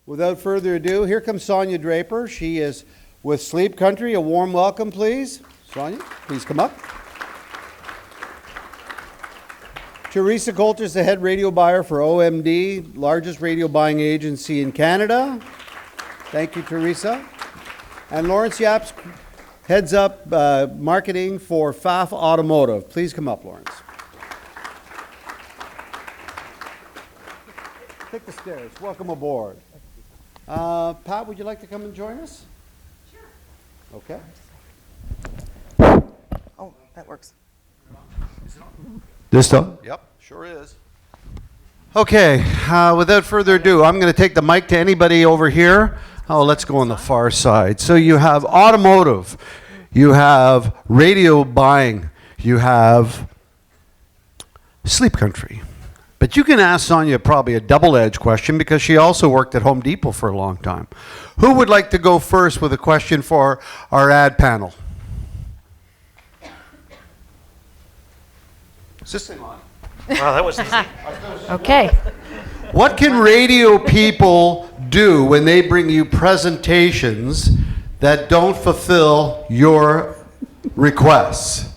Without further ado, here comes Sonia Draper. She is with Sleep Country. A warm welcome, please. Sonia, please come up. Teresa Coulter is the head radio buyer for OMD, largest radio buying agency in Canada. Thank you, Teresa. And Lawrence Yaps heads up marketing for Pfaff Automotive. Please come up, Lawrence. Take the stairs. Welcome aboard. Pat, would you like to come and join us? Sure. Okay. Oh, that works. This time? Yep, sure is. Okay, without further ado, I'm going to take the mic to anybody over here. Oh, let's go on the far side. So you have automotive, you have radio buying, you have Sleep Country. But you can ask Sonia probably a double-edged question because she also worked at Home Depot for a long time. Who would like to go first with a question for our ad panel? Is this thing on? Wow, that was easy. Okay. What can radio people do when they bring you presentations that don't fulfill your requests?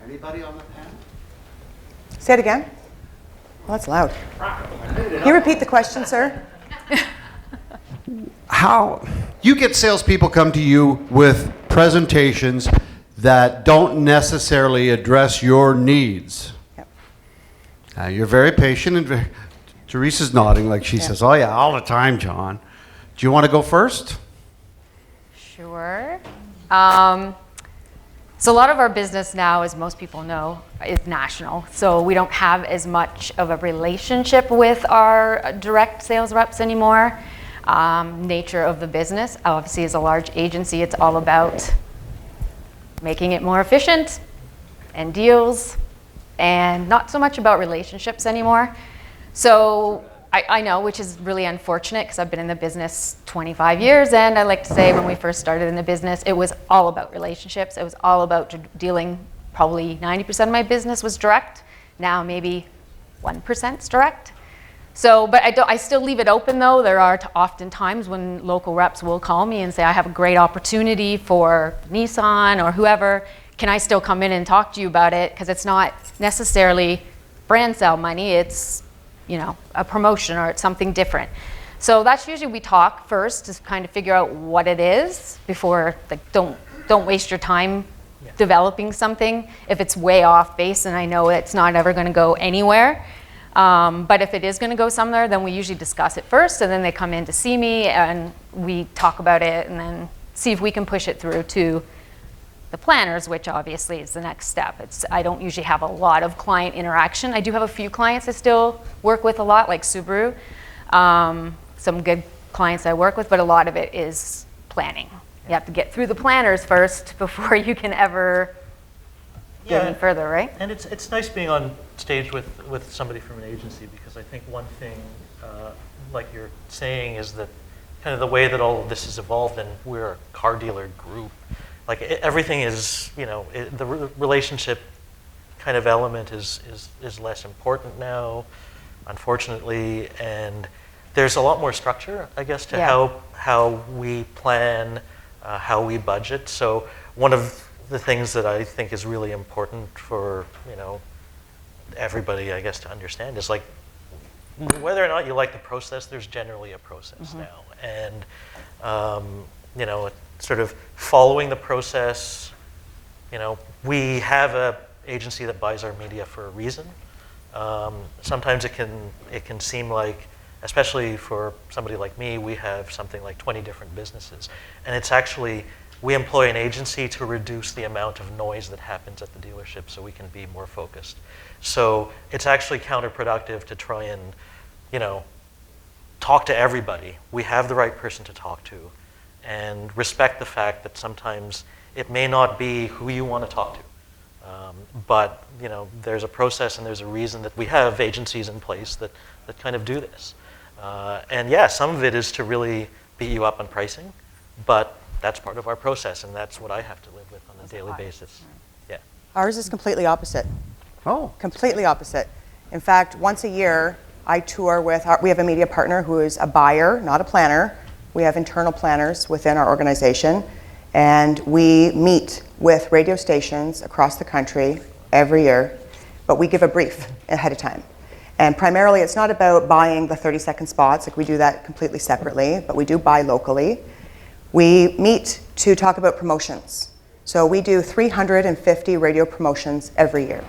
Anybody on the panel? Say it again. Well, that's loud. Can you repeat the question, sir? How you get salespeople come to you with presentations that don't necessarily address your needs. Yep. You're very patient, and Teresa's nodding like she says, "Oh yeah, all the time, John." Do you want to go first? Sure. So a lot of our business now, as most people know, is national. So we don't have as much of a relationship with our direct sales reps anymore. Nature of the business, obviously, as a large agency, it's all about making it more efficient and deals, and not so much about relationships anymore. So I know, which is really unfortunate because I've been in the business 25 years, and I like to say when we first started in the business, it was all about relationships. It was all about dealing. Probably 90% of my business was direct. Now maybe 1% is direct. So, but I still leave it open though. There are often times when local reps will call me and say, I have a great opportunity for Nissan or whoever. Can I still come in and talk to you about it? Because it's not necessarily brand sale money. It's, you know, a promotion or it's something different. So that's usually we talk first to kind of figure out what it is before, like, don't waste your time developing something if it's way off base and I know it's not ever going to go anywhere. But if it is going to go somewhere, then we usually discuss it first, and then they come in to see me and we talk about it and then see if we can push it through to the planners, which obviously is the next step. I don't usually have a lot of client interaction. I do have a few clients I still work with a lot, like Subaru. Some good clients I work with, but a lot of it is planning. You have to get through the planners first before you can ever get any further, right? And it's nice being on stage with somebody from an agency, because I think one thing, like you're saying, is that kind of the way that all of this has evolved, and we're a car dealer group, like everything is, you know, the relationship kind of element is less important now, unfortunately, and there's a lot more structure, I guess, to how we plan, how we budget. So one of the things that I think is really important for, you know, everybody, I guess, to understand is, like, whether or not you like the process, there's generally a process now, and you know, sort of following the process. You know, we have a agency that buys our media for a reason. Sometimes it can seem like, especially for somebody like me, we have something like 20 different businesses, and it's actually, we employ an agency to reduce the amount of noise that happens at the dealership so we can be more focused. So it's actually counterproductive to try and, you know, talk to everybody. We have the right person to talk to, and respect the fact that sometimes it may not be who you want to talk to. But, you know, there's a process and there's a reason that we have agencies in place that kind of do this. And yeah, some of it is to really beat you up on pricing, but that's part of our process, and that's what I have to live with on a daily basis. Yeah. Ours is completely opposite. Oh. Completely opposite. In fact, once a year, I tour with, we have a media partner who is a buyer, not a planner. We have internal planners within our organization, and we meet with radio stations across the country every year, but we give a brief ahead of time. And primarily, it's not about buying the 30-second spots, like we do that completely separately, but we do buy locally. We meet to talk about promotions. So we do 350 radio promotions every year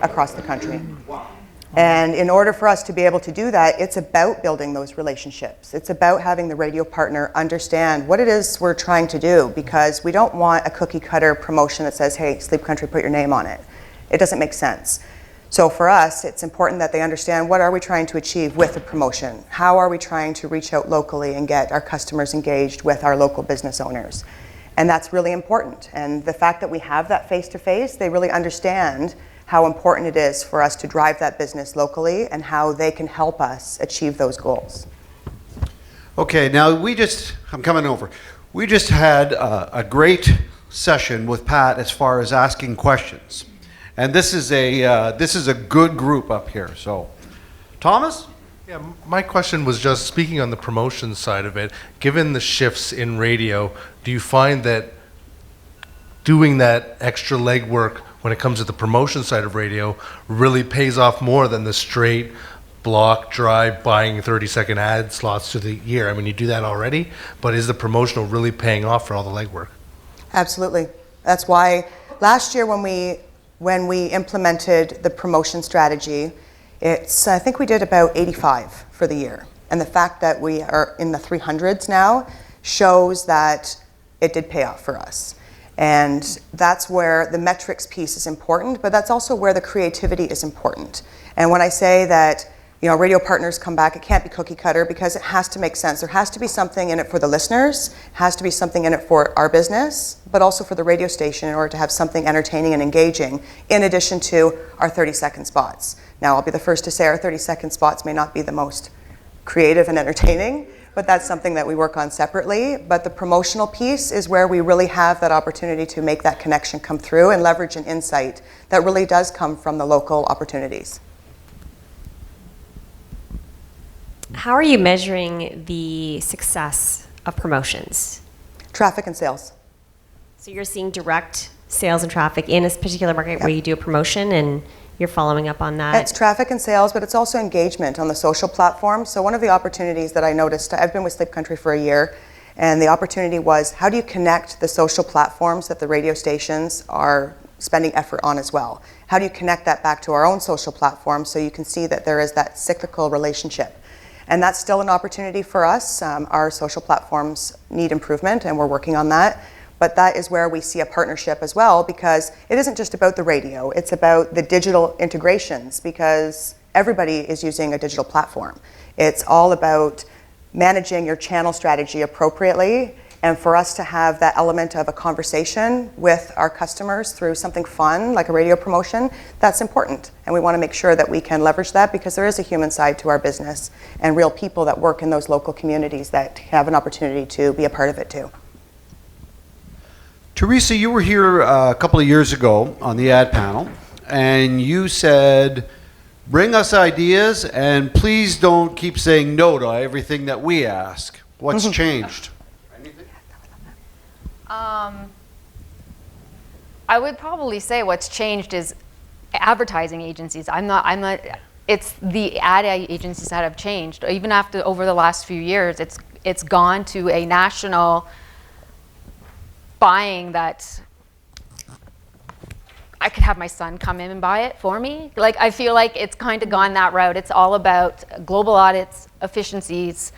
across the country. And in order for us to be able to do that, it's about building those relationships. It's about having the radio partner understand what it is we're trying to do, because we don't want a cookie cutter promotion that says, hey, Sleep Country, put your name on it. It doesn't make sense. So for us, it's important that they understand, what are we trying to achieve with the promotion? How are we trying to reach out locally and get our customers engaged with our local business owners? And that's really important. And the fact that we have that face-to-face, they really understand how important it is for us to drive that business locally and how they can help us achieve those goals. Okay, now I'm coming over. We just had a great session with Pat as far as asking questions. And this is a good group up here. So, Thomas? Yeah, my question was just speaking on the promotion side of it. Given the shifts in radio, do you find that doing that extra legwork when it comes to the promotion side of radio really pays off more than the straight block drive buying 30-second ad slots through the year? I mean, you do that already, but is the promotional really paying off for all the legwork? Absolutely. That's why last year when we implemented the promotion strategy, I think we did about 85 for the year. And the fact that we are in the 300s now shows that it did pay off for us. And that's where the metrics piece is important, but that's also where the creativity is important. And when I say that, radio partners come back, it can't be cookie cutter, because it has to make sense. There has to be something in it for the listeners, has to be something in it for our business, but also for the radio station in order to have something entertaining and engaging, in addition to our 30-second spots. Now, I'll be the first to say our 30-second spots may not be the most creative and entertaining, but that's something that we work on separately. But the promotional piece is where we really have that opportunity to make that connection come through and leverage an insight that really does come from the local opportunities. How are you measuring the success of promotions? Traffic and sales. So you're seeing direct sales and traffic in a particular market where you do a promotion, and you're following up on that? It's traffic and sales, but it's also engagement on the social platform. So one of the opportunities that I noticed, I've been with Sleep Country for a year, and the opportunity was, how do you connect the social platforms that the radio stations are spending effort on as well? How do you connect that back to our own social platforms so you can see that there is that cyclical relationship? And that's still an opportunity for us. Our social platforms need improvement, and we're working on that. But that is where we see a partnership as well, because it isn't just about the radio, it's about the digital integrations, because everybody is using a digital platform. It's all about managing your channel strategy appropriately, and for us to have that element of a conversation with our customers through something fun, like a radio promotion, that's important. And we want to make sure that we can leverage that, because there is a human side to our business and real people that work in those local communities that have an opportunity to be a part of it too. Teresa, you were here a couple of years ago on the ad panel, and you said, bring us ideas, and please don't keep saying no to everything that we ask. What's changed? I would probably say what's changed is advertising agencies. It's the ad agencies that have changed. Even over the last few years, it's gone to a national buying that I could have my son come in and buy it for me. Like, I feel like it's kind of gone that route. It's all about global audits, efficiencies,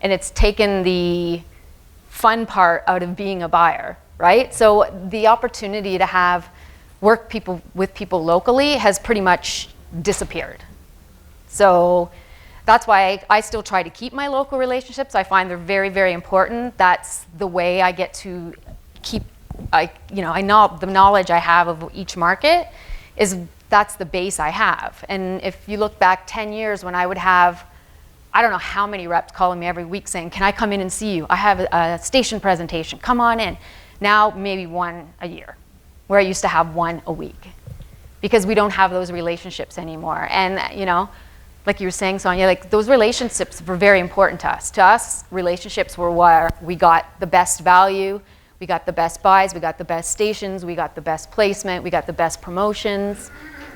and it's taken the fun part out of being a buyer, right? So the opportunity to work with people locally has pretty much disappeared. So that's why I still try to keep my local relationships. I find they're very, very important. That's the way I get to keep, I know the knowledge I have of each market that's the base I have. And if you look back 10 years when I would have, I don't know how many reps calling me every week saying, can I come in and see you? I have a station presentation, come on in. Now maybe one a year, where I used to have one a week, because we don't have those relationships anymore. And like you were saying, Sonia, like those relationships were very important to us. To us, relationships were where we got the best value, we got the best buys, we got the best stations, we got the best placement, we got the best promotions.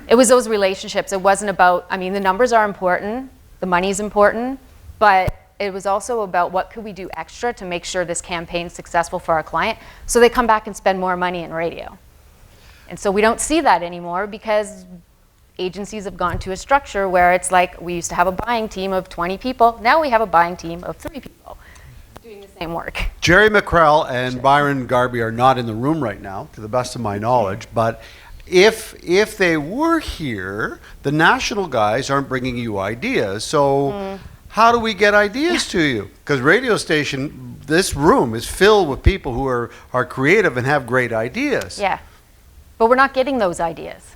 It was those relationships. It wasn't about, I mean, the numbers are important, the money's important, but it was also about what could we do extra to make sure this campaign's successful for our client so they come back and spend more money in radio. And so we don't see that anymore because agencies have gone to a structure where it's like we used to have a buying team of 20 people. Now we have a buying team of 3 people doing the same work. Jerry McCrell and Byron Garby are not in the room right now, to the best of my knowledge, but if they were here, the national guys aren't bringing you ideas. So how do we get ideas to you? Because radio station, this room is filled with people who are creative and have great ideas. Yeah. But we're not getting those ideas.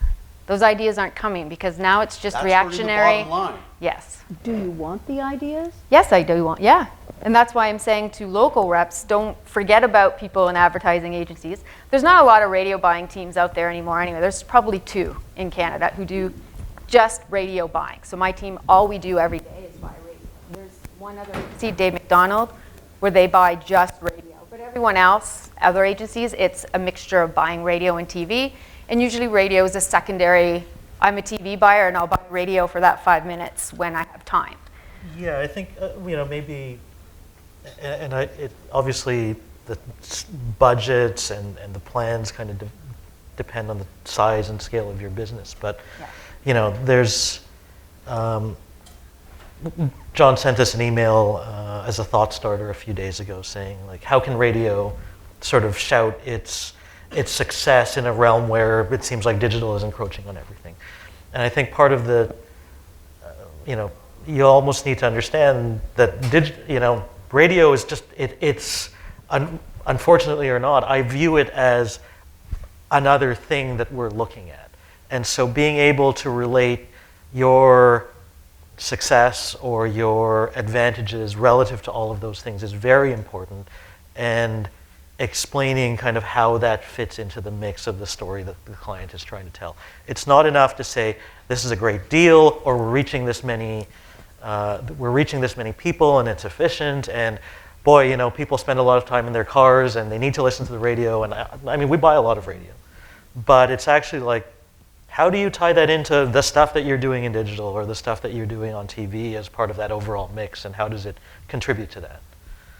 Those ideas aren't coming because now it's just That's reactionary. Sort of the bottom line. Yes. Do you want the ideas? Yes, I do want, yeah. And that's why I'm saying to local reps, don't forget about people in advertising agencies. There's not a lot of radio buying teams out there anymore anyway. There's probably 2 in Canada who do just radio buying. So my team, all we do every day is buy radio. There's one other agency, Dave McDonald, where they buy just radio. But everyone else, other agencies, it's a mixture of buying radio and TV. And usually radio is a secondary, I'm a TV buyer and I'll buy radio for that 5 minutes when I have time. Yeah, I think, maybe, obviously the budgets and the plans kind of depend on the size and scale of your business. But, there's, John sent us an email as a thought starter a few days ago saying, like, how can radio sort of shout its success in a realm where it seems like digital is encroaching on everything? And I think part of the, you almost need to understand that radio is just, unfortunately or not, I view it as another thing that we're looking at. And so being able to relate your success or your advantages relative to all of those things is very important, and explaining kind of how that fits into the mix of the story that the client is trying to tell. It's not enough to say, this is a great deal, or we're reaching this many people and it's efficient, and boy, people spend a lot of time in their cars and they need to listen to the radio, and I mean, we buy a lot of radio. But it's actually like, how do you tie that into the stuff that you're doing in digital or the stuff that you're doing on TV as part of that overall mix, and how does it contribute to that?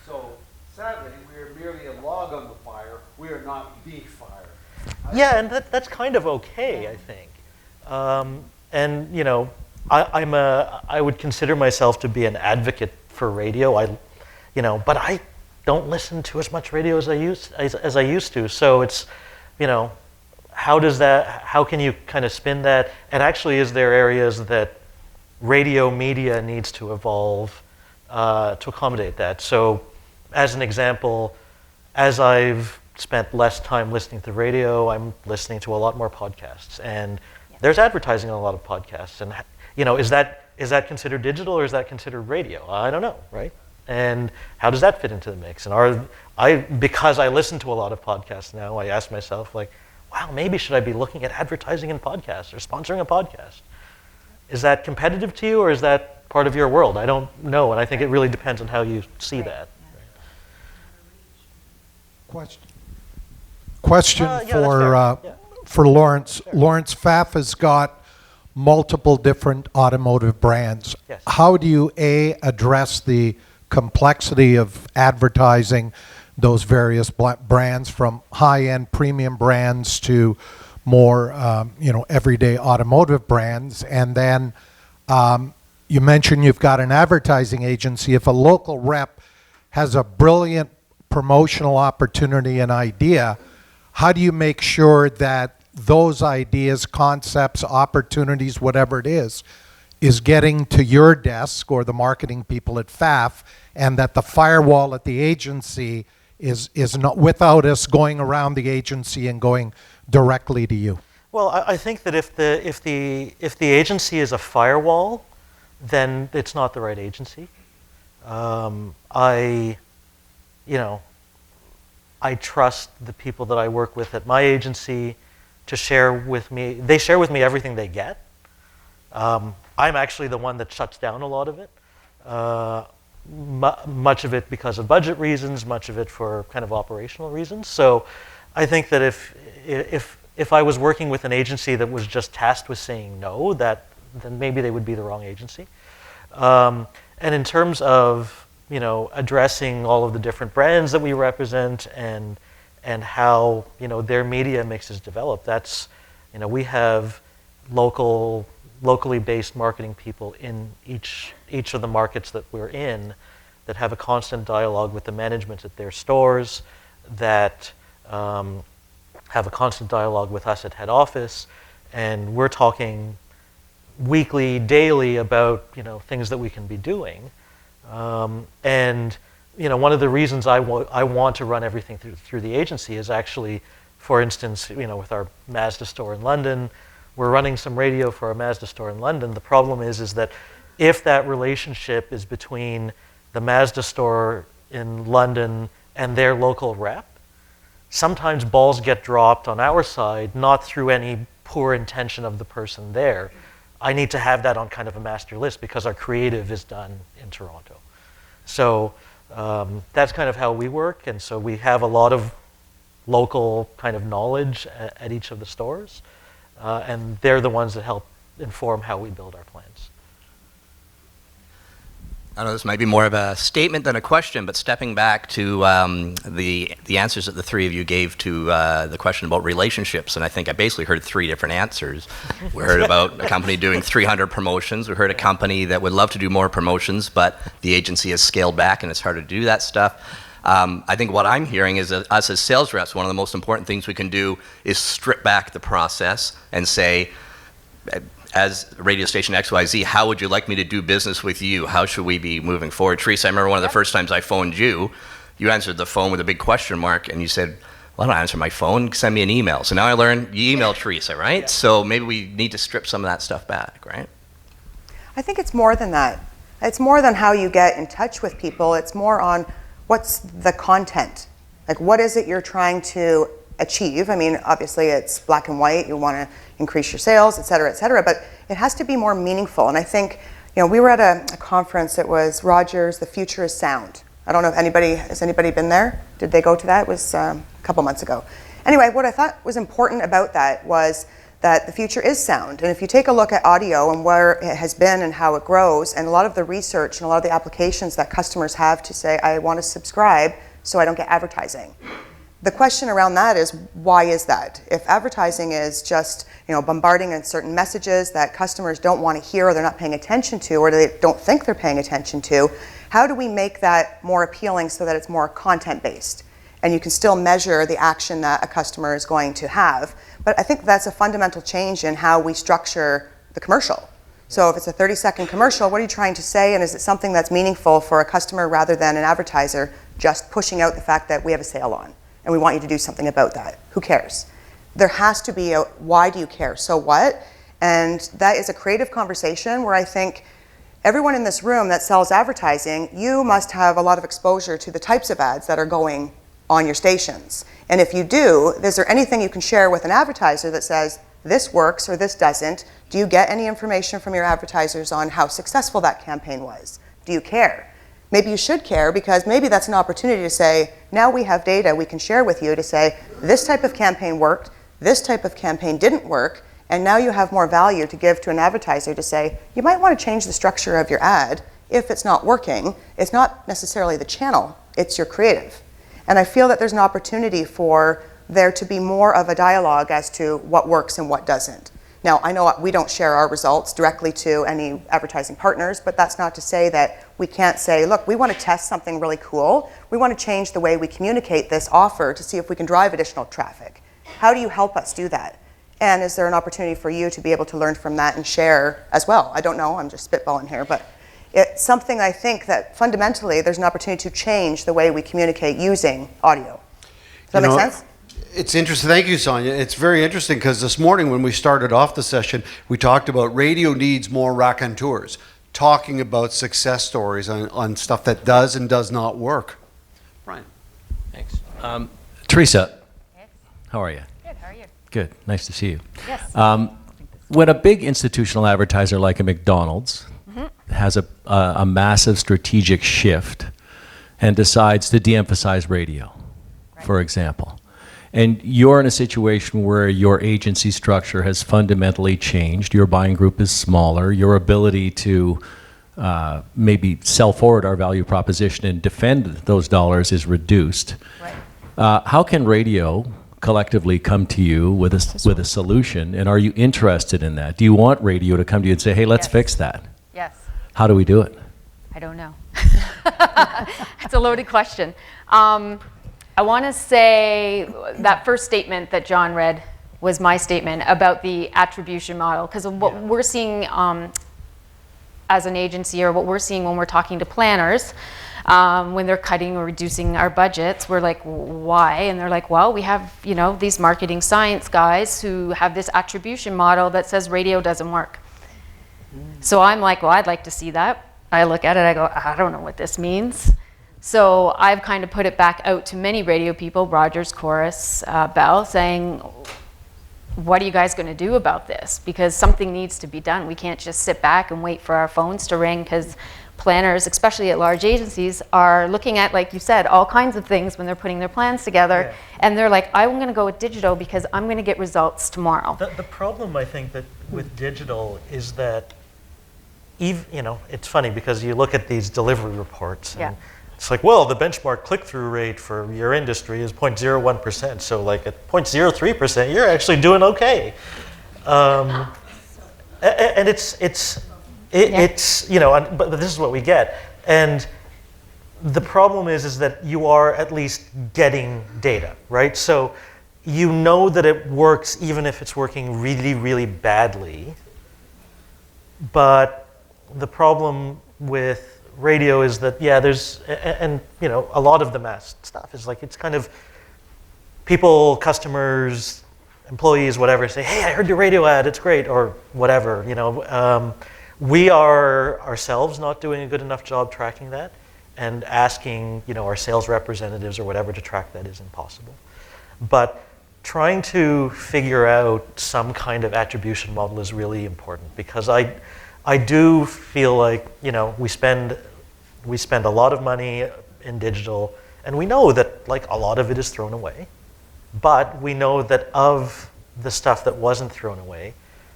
So, sadly, we are merely a log on the fire. We are not the fire. Yeah, and that's kind of okay, I think. And I would consider myself to be an advocate for radio. But I don't listen to as much radio as I used to. So it's, how can you kind of spin that? And actually, is there areas that radio media needs to evolve to accommodate that? So, as an example, as I've spent less time listening to radio, I'm listening to a lot more podcasts, and there's advertising on a lot of podcasts. And is that considered digital or is that considered radio? I don't know, right? And how does that fit into the mix? And because I listen to a lot of podcasts now, I ask myself, like, wow, maybe should I be looking at advertising in podcasts or sponsoring a podcast? Is that competitive to you, or is that part of your world? I don't know, and I think it really depends on how you see that. Question Yeah, for Lawrence. Sure. Lawrence, FAF has got multiple different automotive brands. Yes. How do you, address the complexity of advertising those various brands, from high-end premium brands to more, everyday automotive brands? And then you mentioned you've got an advertising agency. If a local rep has a brilliant promotional opportunity and idea, how do you make sure that those ideas, concepts, opportunities, whatever it is getting to your desk or the marketing people at FAF, and that the firewall at the agency is not without us going around the agency and going directly to you? Well, I think that if the agency is a firewall, then it's not the right agency. I trust the people that I work with at my agency to share with me. They share with me everything they get. I'm actually the one that shuts down a lot of it. Much of it because of budget reasons, much of it for kind of operational reasons. So I think that if I was working with an agency that was just tasked with saying no, then maybe they would be the wrong agency. And in terms of addressing all of the different brands that we represent and how their media mix is developed, that's we have locally based marketing people in each of the markets that we're in that have a constant dialogue with the management at their stores, that have a constant dialogue with us at head office, and we're talking weekly, daily about things that we can be doing. And one of the reasons I want to run everything through the agency is actually, for instance, with our Mazda store in London, we're running some radio for our Mazda store in London. The problem is that if that relationship is between the Mazda store in London and their local rep, sometimes balls get dropped on our side, not through any poor intention of the person there. I need to have that on kind of a master list because our creative is done in Toronto. So that's kind of how we work, and so we have a lot of local kind of knowledge at each of the stores, and they're the ones that help inform how we build our plans. I know this might be more of a statement than a question, but stepping back to the answers that the three of you gave to the question about relationships, and I think I basically heard three different answers. We heard about a company doing 300 promotions. We heard a company that would love to do more promotions, but the agency has scaled back and it's hard to do that stuff. I think what I'm hearing is that us as sales reps, one of the most important things we can do is strip back the process and say, as radio station XYZ, how would you like me to do business with you? How should we be moving forward? Teresa, I remember one of the first times I phoned you, you answered the phone with a big question mark, and you said, well, I don't answer my phone, send me an email. So now I learned you email Teresa, right? Yeah. So maybe we need to strip some of that stuff back, right? I think it's more than that. It's more than how you get in touch with people. It's more on what's the content. Like, what is it you're trying to achieve? I mean, obviously it's black and white. You want to increase your sales, et cetera, but it has to be more meaningful. And I think, we were at a conference. It was Rogers, The Future is Sound. I don't know if has anybody been there? Did they go to that? It was a couple months ago. Anyway, what I thought was important about that was that the future is sound. And if you take a look at audio and where it has been and how it grows, and a lot of the research and a lot of the applications that customers have to say, I want to subscribe so I don't get advertising. The question around that is, why is that? If advertising is just bombarding in certain messages that customers don't want to hear or they're not paying attention to or they don't think they're paying attention to, how do we make that more appealing so that it's more content-based? And you can still measure the action that a customer is going to have. But I think that's a fundamental change in how we structure the commercial. So if it's a 30-second commercial, what are you trying to say? And is it something that's meaningful for a customer rather than an advertiser just pushing out the fact that we have a sale on? And we want you to do something about that. Who cares? There has to be a why do you care? So what? And that is a creative conversation where I think everyone in this room that sells advertising, you must have a lot of exposure to the types of ads that are going on your stations. And if you do, is there anything you can share with an advertiser that says, this works or this doesn't? Do you get any information from your advertisers on how successful that campaign was? Do you care? Maybe you should care because maybe that's an opportunity to say, now we have data we can share with you to say, this type of campaign worked, this type of campaign didn't work, and now you have more value to give to an advertiser to say, you might want to change the structure of your ad if it's not working. It's not necessarily the channel, it's your creative. And I feel that there's an opportunity for there to be more of a dialogue as to what works and what doesn't. Now, I know we don't share our results directly to any advertising partners, but that's not to say that we can't say, look, we want to test something really cool. We want to change the way we communicate this offer to see if we can drive additional traffic. How do you help us do that? And is there an opportunity for you to be able to learn from that and share as well? I don't know, I'm just spitballing here, but it's something I think that fundamentally there's an opportunity to change the way we communicate using audio. Does that make sense? It's interesting. Thank you, Sonia. It's very interesting because this morning when we started off the session, we talked about radio needs more raconteurs, talking about success stories on stuff that does and does not work. Brian. Thanks. Teresa. Yes. How are you? Good, how are you? Good. Nice to see you. Yes. when a big institutional advertiser like a McDonald's has a massive strategic shift and decides to de-emphasize radio, for example, and you're in a situation where your agency structure has fundamentally changed, your buying group is smaller, your ability to maybe sell forward our value proposition and defend those dollars is reduced. Right. How can radio collectively come to you with a solution, and are you interested in that? Do you want radio to come to you and say, hey, let's Yes. fix that? Yes. How do we do it? I don't know. It's a loaded question. I want to say that first statement that John read was my statement about the attribution model, because what we're seeing as an agency, or what we're seeing when we're talking to planners, when they're cutting or reducing our budgets, we're like, why? And they're like, well, we have, you know, these marketing science guys who have this attribution model that says radio doesn't work. So I'm like, well, I'd like to see that. I look at it, I go, I don't know what this means. So I've kind of put it back out to many radio people, Rogers, Chorus, Bell, saying, what are you guys going to do about this? Because something needs to be done. We can't just sit back and wait for our phones to ring, because planners, especially at large agencies, are looking at, like you said, all kinds of things when they're putting their plans together. Yeah. And they're like, I'm going to go with digital because I'm going to get results tomorrow. The problem, I think, that with digital is that, you know, it's funny because you look at these delivery reports, and Yeah. it's like, well, the benchmark click-through rate for your industry is 0.01%. So like at 0.03%, you're actually doing okay. And it's you know, but this is what we get. And the problem is that you are at least getting data, right? So you know that it works even if it's working really, really badly. But the problem with radio is that, yeah, there's, and you know, a lot of the mass stuff is like, it's kind of people, customers, employees, whatever, say, hey, I heard your radio ad, it's great, or whatever, you know. We are ourselves not doing a good enough job tracking that, and asking, you know, our sales representatives or whatever to track that is impossible. But trying to figure out some kind of attribution model is really important, because I do feel like, you know, we spend a lot of money in digital, and we know that like a lot of it is thrown away, but we know that of the stuff that wasn't thrown away,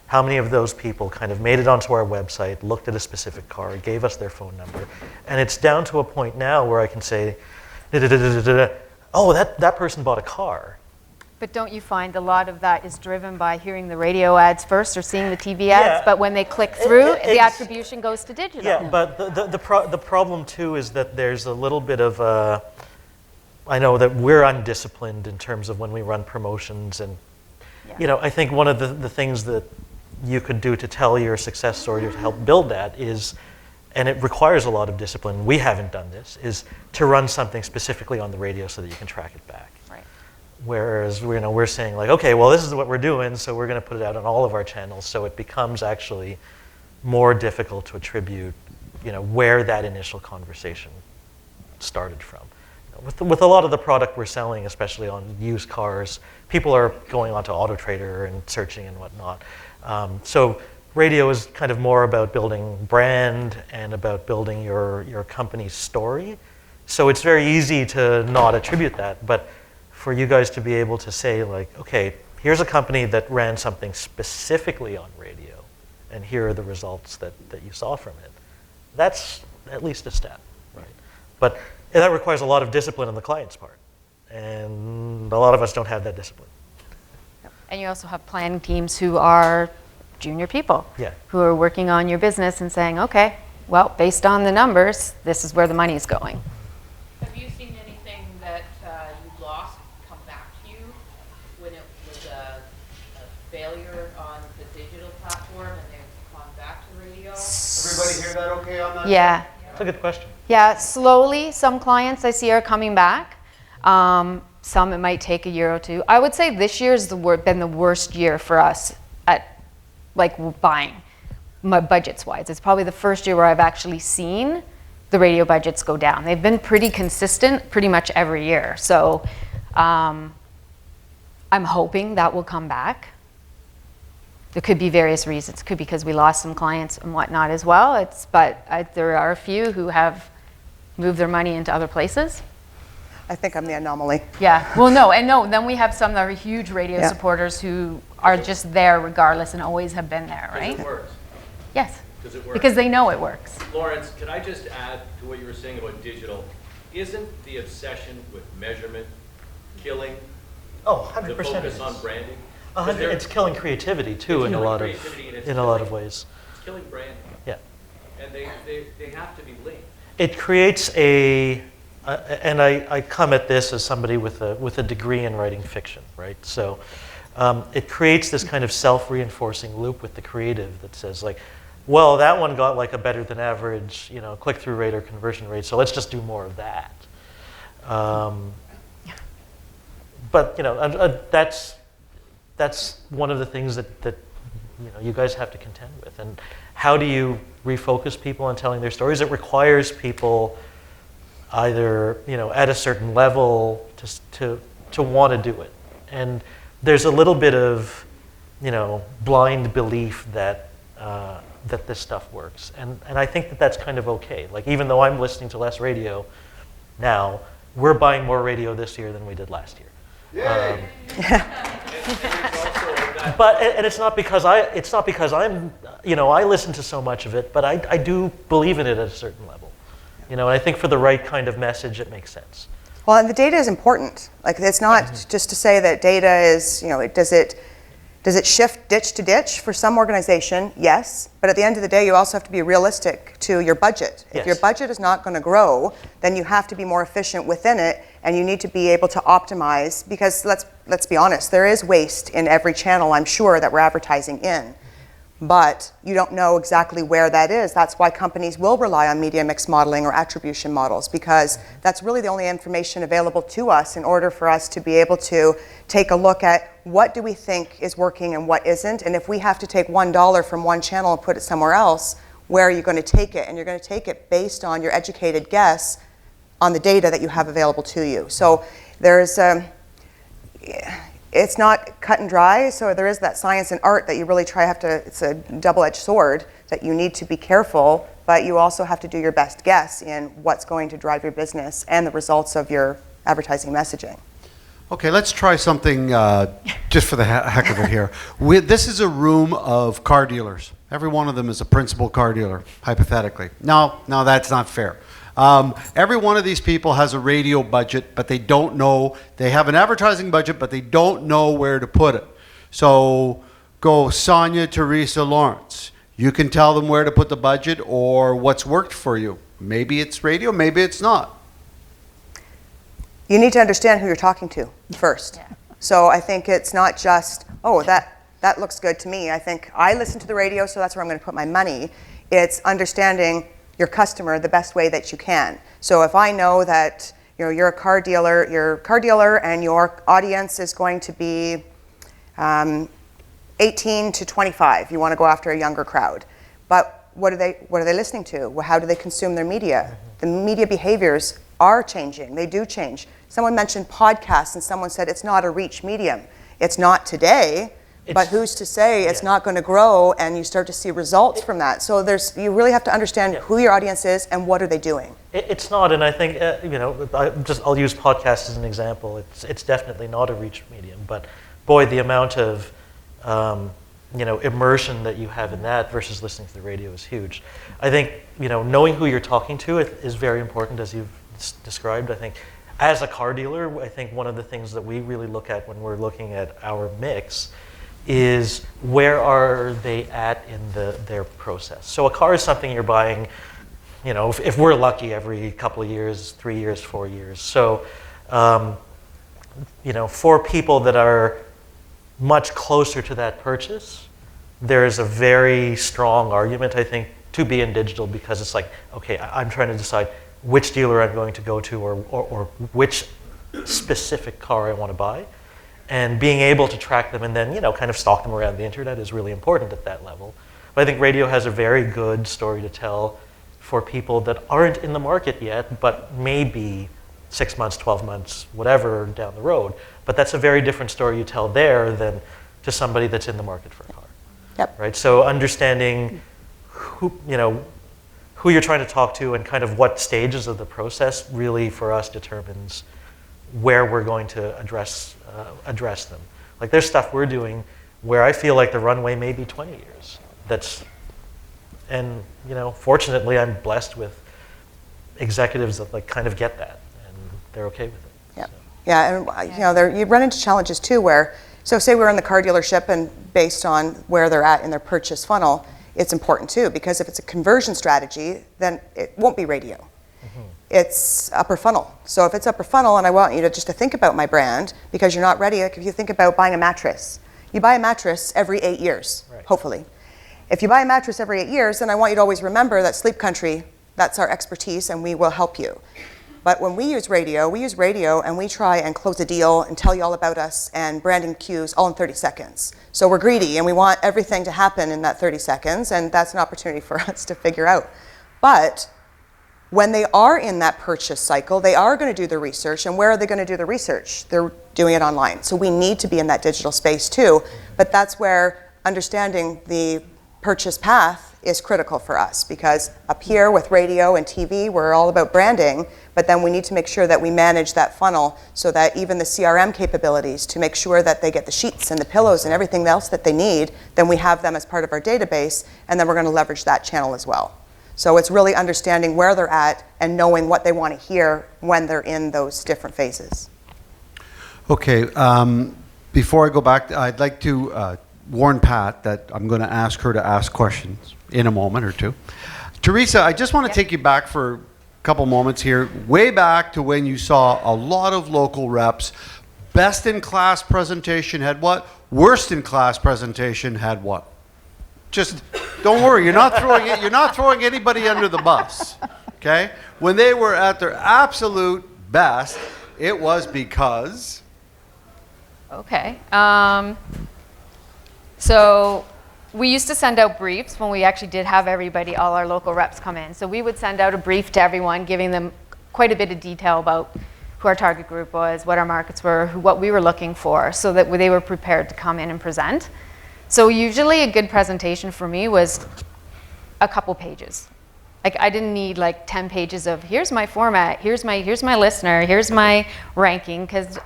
how many of those people kind of made it onto our website, looked at a specific car, gave us their phone number, and it's down to a point now where I can say, oh, that person bought a car. But don't you find a lot of that is driven by hearing the radio ads first or seeing the TV ads, but when they click through, the attribution goes to digital? Yeah, but the problem too is that there's a little bit of I know that we're undisciplined in terms of when we run promotions, and you know, I think one of the things that you could do to tell your success story, to help build that, is, and it requires a lot of discipline, we haven't done this, is to run something specifically on the radio so that you can track it back. Right. Whereas, you know, we're saying like, okay, well, this is what we're doing, so we're going to put it out on all of our channels, so it becomes actually more difficult to attribute, you know, where that initial conversation started from. With a lot of the product we're selling, especially on used cars, people are going onto AutoTrader and searching and whatnot. So radio is kind of more about building brand and about building your company's story. So it's very easy to not attribute that, but for you guys to be able to say like, okay, here's a company that ran something specifically on radio, and here are the results that you saw from it. That's at least a step, right? But that requires a lot of discipline on the client's part, and a lot of us don't have that discipline. And you also have planning teams who are junior people, who are working on your business and saying, okay, well, based on the numbers, this is where the money's going. Have you seen anything that you lost come back to you when it was a failure on the digital platform and they've gone back to radio? Everybody hear that okay on that? Yeah. That's a good question. Yeah, slowly, some clients I see are coming back. Some it might take a year or two. I would say this year's been the worst year for us at like buying, budgets wise. It's probably the first year where I've actually seen the radio budgets go down. They've been pretty consistent pretty much every year. So I'm hoping that will come back. There could be various reasons. It could be because we lost some clients and whatnot as well. But there are a few who have moved their money into other places. I think I'm the anomaly. Yeah, well, no, then we have some that are huge radio Yeah. supporters who are just there regardless and always have been there, right? It works. Yes, Does it work? because they know it works. Lawrence, could I just add to what you were saying about digital? Isn't the obsession with measurement killing Oh, the 100% it focus is. on branding? 100 it's killing creativity too It's in a killing lot of creativity and it's in a lot of killing- ways. It's killing branding. Yeah. And they have to be linked. It creates and I come at this as somebody with a degree in writing fiction, right? So it creates this kind of self-reinforcing loop with the creative that says like, well, that one got like a better than average, click-through rate or conversion rate, so let's just do more of that. But that's one of the things that you guys have to contend with. And how do you refocus people on telling their stories? It requires people either at a certain level to want to do it. And there's a little bit of blind belief that this stuff works. And I think that that's kind of okay. Like even though I'm listening to less radio now, we're buying more radio this year than we did last year. But it's not because I'm I listen to so much of it, but I do believe in it at a certain level. And I think for the right kind of message, it makes sense. Well, and the data is important. Like it's not just to say that data is, does it shift ditch to ditch for some organization? Yes. But at the end of the day, you also have to be realistic to your budget. If your budget is not going to grow, then you have to be more efficient within it, and you need to be able to optimize, because let's be honest, there is waste in every channel, I'm sure, that we're advertising in. But you don't know exactly where that is. That's why companies will rely on media mix modeling or attribution models, because that's really the only information available to us in order for us to be able to take a look at what do we think is working and what isn't. And if we have to take $1 from one channel and put it somewhere else, where are you going to take it? And you're going to take it based on your educated guess on the data that you have available to you. So there's it's not cut and dry, so there is that science and art that you really it's a double-edged sword that you need to be careful, but you also have to do your best guess in what's going to drive your business and the results of your advertising messaging. Okay, let's try something just for the heck of it here. This is a room of car dealers. Every one of them is a principal car dealer, hypothetically. No, that's not fair. Every one of these people has a radio budget, but they don't know. They have an advertising budget, but they don't know where to put it. So go Sonia, Teresa, Lawrence. You can tell them where to put the budget or what's worked for you. Maybe it's radio, maybe it's not. You need to understand who you're talking to first. Yeah. So I think it's not just, oh, that looks good to me. I think I listen to the radio, so that's where I'm going to put my money. It's understanding your customer the best way that you can. So if I know that you're a car dealer, and your audience is going to be 18 to 25, you want to go after a younger crowd. But what are they listening to? Well, how do they consume their media? The media behaviors are changing. They do change. Someone mentioned podcasts, and someone said it's not a reach medium. It's not today. But who's to say it's not going to grow and you start to see results from that? So you really have to understand who your audience is and what are they doing. It's not, and I think I'll use podcasts as an example. It's definitely not a reach medium, but boy, the amount of immersion that you have in that versus listening to the radio is huge. I think knowing who you're talking to is very important, as you've described. I think as a car dealer, I think one of the things that we really look at when we're looking at our mix is where are they at in their process. So a car is something you're buying, if we're lucky, every couple of years, 3 years, 4 years. So, for people that are much closer to that purchase, there is a very strong argument, I think, to be in digital, because it's like, okay, I'm trying to decide which dealer I'm going to go to or which specific car I want to buy. And being able to track them and then, kind of stalk them around the internet is really important at that level. But I think radio has a very good story to tell for people that aren't in the market yet, but maybe 6 months, 12 months, whatever down the road. But that's a very different story you tell there than to somebody that's in the market for a car. Yep. Right? So understanding who, who you're trying to talk to and kind of what stages of the process really for us determines where we're going to address them. Like there's stuff we're doing where I feel like the runway may be 20 years. And fortunately I'm blessed with executives that like kind of get that and they're okay with it. Yeah, yeah, and you run into challenges too where, so say we're in the car dealership and based on where they're at in their purchase funnel, it's important too, because if it's a conversion strategy, then it won't be radio. It's upper funnel. So if it's upper funnel and I want you to just to think about my brand, because you're not ready, like if you think about buying a mattress, you buy a mattress every 8 years, hopefully. If you buy a mattress every 8 years, then I want you to always remember that Sleep Country, that's our expertise and we will help you. But when we use radio and we try and close a deal and tell you all about us and branding cues all in 30 seconds. So we're greedy and we want everything to happen in that 30 seconds, and that's an opportunity for us to figure out. But when they are in that purchase cycle, they are going to do the research. And where are they going to do the research? They're doing it online. So we need to be in that digital space too. But that's where understanding the purchase path is critical for us, because up here with radio and TV, we're all about branding, but then we need to make sure that we manage that funnel so that even the CRM capabilities to make sure that they get the sheets and the pillows and everything else that they need, then we have them as part of our database, and then we're going to leverage that channel as well. So it's really understanding where they're at and knowing what they want to hear when they're in those different phases. Okay, before I go back, I'd like to warn Pat that I'm going to ask her to ask questions in a moment or two. Teresa, I just want to take you back for a couple moments here, way back to when you saw a lot of local reps. Best in class presentation had what? Worst in class presentation had what? Just don't worry, you're not throwing anybody under the bus. Okay? When they were at their absolute best, it was because Okay. So we used to send out briefs when we actually did have everybody, all our local reps come in. So we would send out a brief to everyone, giving them quite a bit of detail about who our target group was, what our markets were, what we were looking for, so that they were prepared to come in and present. So usually a good presentation for me was a couple pages. Like I didn't need like 10 pages of here's my format, here's my listener, here's my ranking, because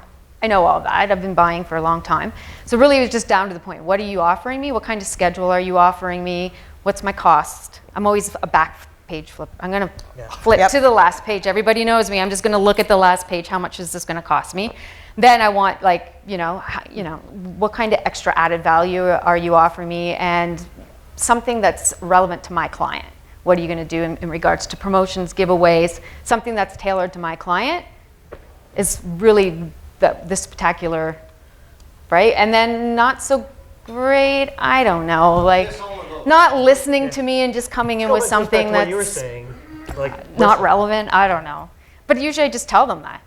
I know all that. I've been buying for a long time. So really it was just down to the point. What are you offering me? What kind of schedule are you offering me? What's my cost? I'm always a back page flip. I'm going to flip to the last page. Everybody knows me. I'm just going to look at the last page. How much is this going to cost me? Then I want what kind of extra added value are you offering me, and something that's relevant to my client. What are you going to do in regards to promotions, giveaways? Something that's tailored to my client is really this spectacular, right? And then not so great, I don't know, like not listening to me and just coming in with something that's you were saying, like, not relevant, I don't know. But usually I just tell them that.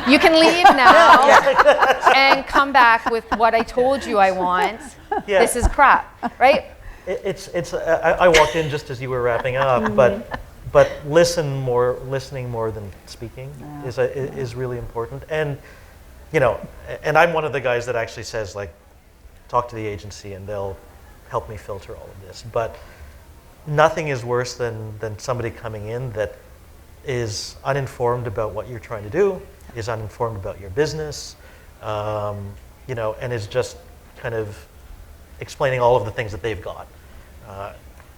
You can leave now and come back with what I told you I want. Yeah. This is crap, right? I walked in just as you were wrapping up, but listening more than speaking is really important. And and I'm one of the guys that actually says, like, talk to the agency and they'll help me filter all of this. But nothing is worse than somebody coming in that is uninformed about what you're trying to do, is uninformed about your business, and is just kind of explaining all of the things that they've got.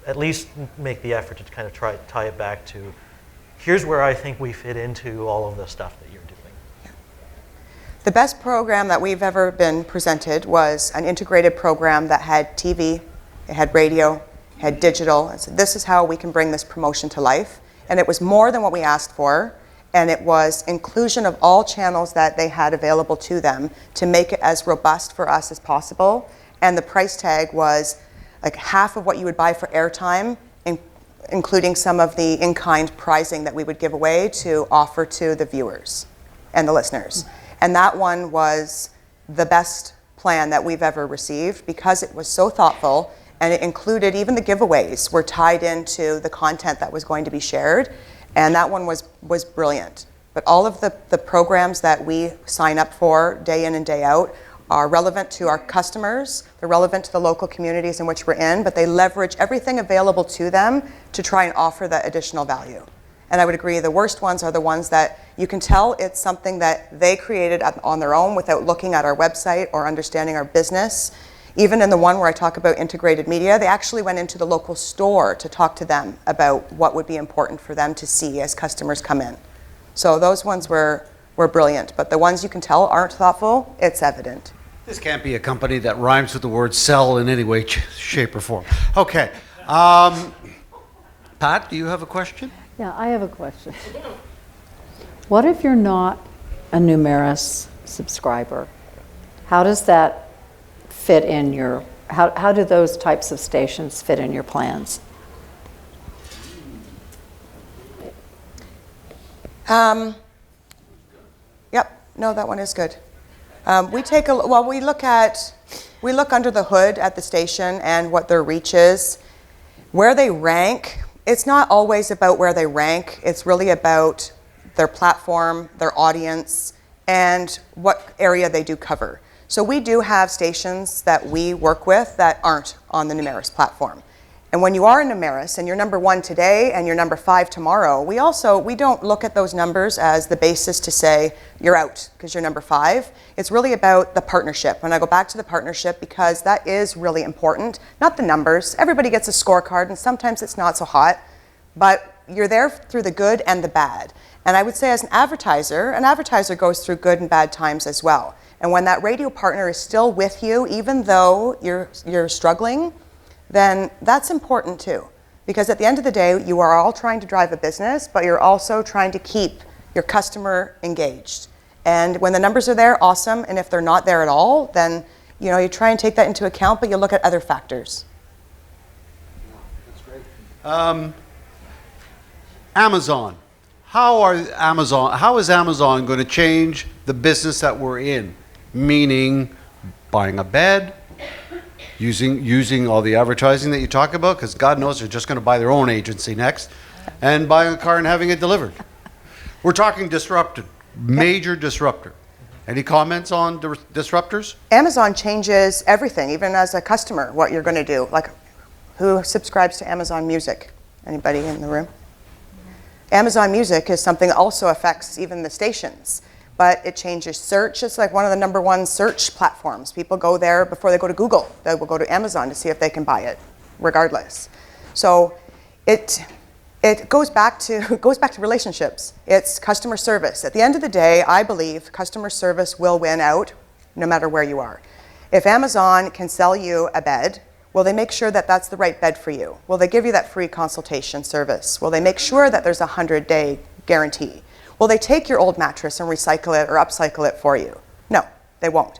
At least make the effort to kind of tie it back to, here's where I think we fit into all of the stuff that you're doing. The best program that we've ever been presented was an integrated program that had TV, it had radio, it had digital. And so this is how we can bring this promotion to life. And it was more than what we asked for, and it was inclusion of all channels that they had available to them to make it as robust for us as possible. And the price tag was like half of what you would buy for airtime, including some of the in-kind pricing that we would give away to offer to the viewers and the listeners. And that one was the best plan that we've ever received because it was so thoughtful, and it included even the giveaways were tied into the content that was going to be shared, and that one was brilliant. But all of the programs that we sign up for day in and day out are relevant to our customers, they're relevant to the local communities in which we're in, but they leverage everything available to them to try and offer that additional value. And I would agree, the worst ones are the ones that you can tell it's something that they created on their own without looking at our website or understanding our business. Even in the one where I talk about integrated media, they actually went into the local store to talk to them about what would be important for them to see as customers come in. So those ones were brilliant, but the ones you can tell aren't thoughtful, it's evident. This can't be a company that rhymes with the word sell in any way, shape, or form. Okay. Pat, do you have a question? Yeah, I have a question. What if you're not a Numeris subscriber? How does that fit in your, how do those types of stations fit in your plans? Yep, no, that one is good. We look under the hood at the station and what their reach is. Where they rank, it's not always about where they rank, it's really about their platform, their audience, and what area they do cover. So we do have stations that we work with that aren't on the Numeris platform. And when you are in Numeris and you're number 1 today and you're number 5 tomorrow, we don't look at those numbers as the basis to say you're out because you're number 5. It's really about the partnership. And I go back to the partnership because that is really important, not the numbers. Everybody gets a scorecard and sometimes it's not so hot, but you're there through the good and the bad. And I would say as an advertiser goes through good and bad times as well. And when that radio partner is still with you, even though you're struggling, then that's important too. Because at the end of the day, you are all trying to drive a business, but you're also trying to keep your customer engaged. And when the numbers are there, awesome. And if they're not there at all, then you try and take that into account, but you look at other factors. That's great. Amazon. How is Amazon going to change the business that we're in? Meaning buying a bed, using all the advertising that you talk about, because God knows they're just going to buy their own agency next, and buying a car and having it delivered. We're talking disrupted, major disruptor. Any comments on disruptors? Amazon changes everything, even as a customer, what you're going to do. Like, who subscribes to Amazon Music? Anybody in the room? Amazon Music is something that also affects even the stations. But it changes search. It's like one of the number 1 search platforms. People go there before they go to Google. They will go to Amazon to see if they can buy it, regardless. So it goes back to relationships. It's customer service. At the end of the day, I believe customer service will win out no matter where you are. If Amazon can sell you a bed, will they make sure that that's the right bed for you? Will they give you that free consultation service? Will they make sure that there's a 100-day guarantee? Will they take your old mattress and recycle it or upcycle it for you? No, they won't.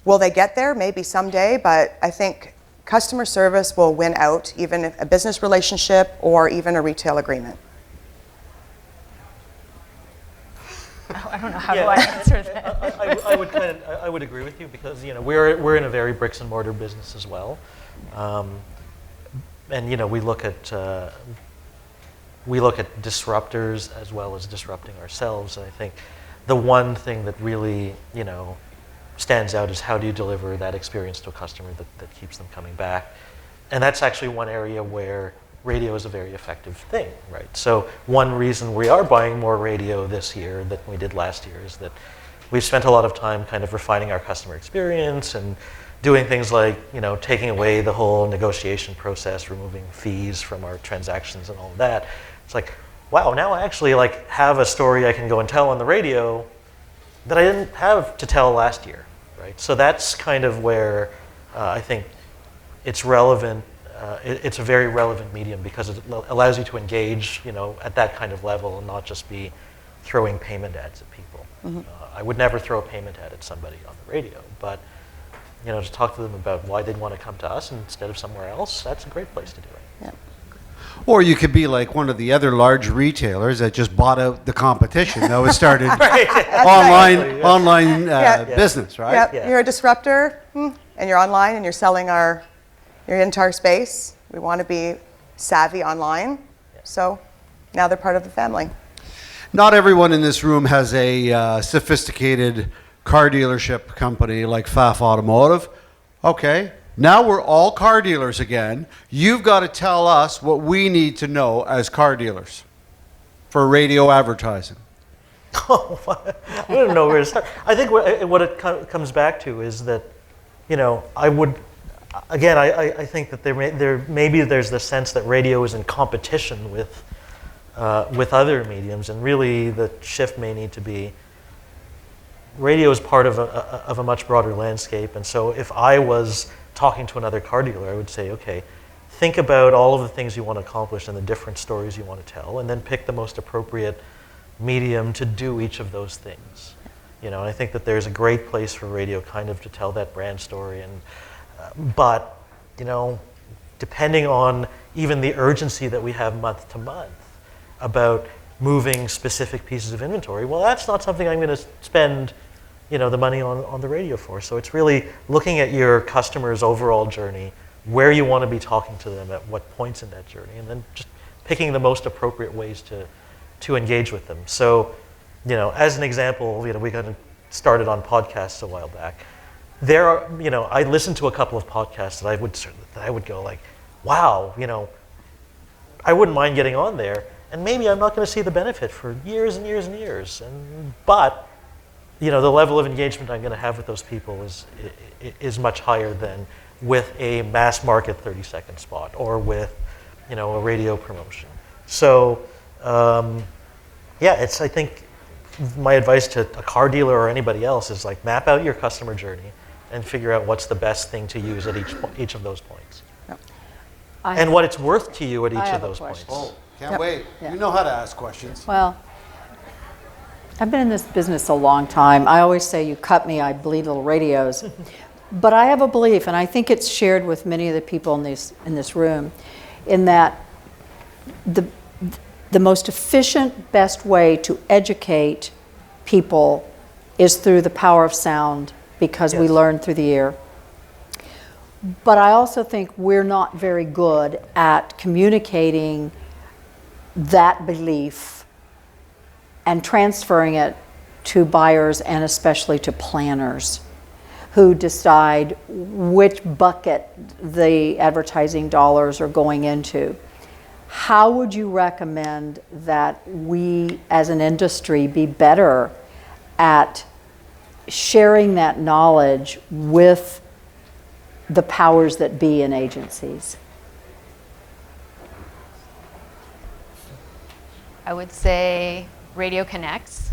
Will they get there? Maybe someday, but I think customer service will win out, even if a business relationship or even a retail agreement. I don't know how do I answer that. I would agree with you because we're in a very bricks and mortar business as well, and we look at disruptors as well as disrupting ourselves. And I think the one thing that really, stands out is how do you deliver that experience to a customer that keeps them coming back. And that's actually one area where radio is a very effective thing, right? So one reason we are buying more radio this year than we did last year is that we've spent a lot of time kind of refining our customer experience and doing things like, taking away the whole negotiation process, removing fees from our transactions and all of that. It's like, wow, now I actually have a story I can go and tell on the radio that I didn't have to tell last year, right? So that's kind of where I think it's relevant. It's a very relevant medium because it allows you to engage, at that kind of level and not just be throwing payment ads at people. Mm-hmm. I would never throw a payment ad at somebody on the radio, but to talk to them about why they'd want to come to us instead of somewhere else, that's a great place to do it. Yeah. Or you could be like one of the other large retailers that just bought out the competition that was started online business, right? Yep. Yeah. You're a disruptor and you're online and you're selling your entire space. We want to be savvy online. So now they're part of the family. Not everyone in this room has a sophisticated car dealership company like Pfaff Automotive. Okay, now we're all car dealers again. You've got to tell us what we need to know as car dealers for radio advertising. I don't know where to start. I think what it comes back to is that, I would, again, I think that maybe there's the sense that radio is in competition with other mediums, and really the shift may need to be radio is part of a much broader landscape. And so if I was talking to another car dealer, I would say, okay, think about all of the things you want to accomplish and the different stories you want to tell, and then pick the most appropriate medium to do each of those things. And I think that there's a great place for radio kind of to tell that brand story. But depending on even the urgency that we have month to month about moving specific pieces of inventory, well, that's not something I'm going to spend, the money on the radio for. So it's really looking at your customer's overall journey, where you want to be talking to them at what points in that journey, and then just picking the most appropriate ways to engage with them. So, as an example, we got started on podcasts a while back. There are, I listened to a couple of podcasts that I would go like, wow, I wouldn't mind getting on there. And maybe I'm not going to see the benefit for years and years and years. But the level of engagement I'm going to have with those people is much higher than with a mass market 30-second spot or with a radio promotion. So I think my advice to a car dealer or anybody else is like map out your customer journey and figure out what's the best thing to use at each of those points, and what it's worth to you at each of those points. Can't wait. You know how to ask questions. Well, I've been in this business a long time. I always say, you cut me, I bleed little radios. But I have a belief, and I think it's shared with many of the people in this room, in that the most efficient, best way to educate people is through the power of sound, because we learn through the ear. But I also think we're not very good at communicating that belief and transferring it to buyers, and especially to planners who decide which bucket the advertising dollars are going into. How would you recommend that we as an industry be better at sharing that knowledge with the powers that be in agencies? I would say Radio Connects.